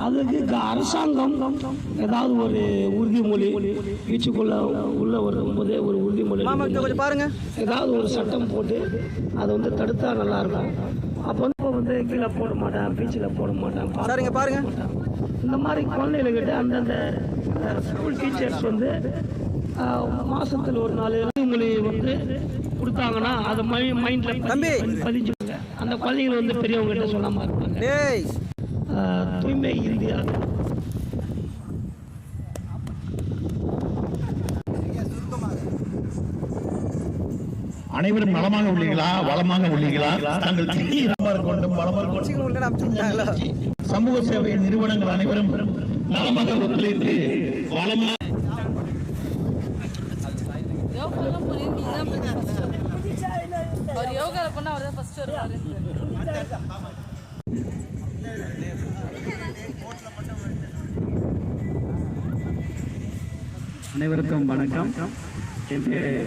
அதுக்கு அரசாங்கம் ஏதாவது ஒரு உறுதிமொழி பீச்சுக்குள்ள உள்ள வரும்போதே ஒரு உறுதிமொழி பாருங்க, ஏதாவது ஒரு சட்டம் போட்டு அதை வந்து தடுத்தா நல்லா இருக்கும். அப்போ வந்து கீழே போட மாட்டேன், பீச்சில் போட மாட்டேன், பாருங்க. இந்த மாதிரி குழந்தைகளுக்கிட்ட அந்தந்த ஸ்கூல் டீச்சர்ஸ் வந்து மாசத்துல ஒரு 4 உறுதிமொழி வந்து கொடுத்தாங்கன்னா அதை மைண்ட்ல பதிஞ்சுங்க. அந்த குழந்தைகள் வந்து பெரியவங்க கிட்ட சொல்லாம இருப்பாங்க. தூய்மை இந்தியா. அனைவரும் நலமாக உள்ளீர்களா, வளமாக உள்ளீர்களா? தாங்கள் கொண்டும் சமூக சேவை நிறுவனங்கள் அனைவரும் நலமாக ஒத்துழைத்து வளமாக அனைவருக்கும் வணக்கம். என் பேர்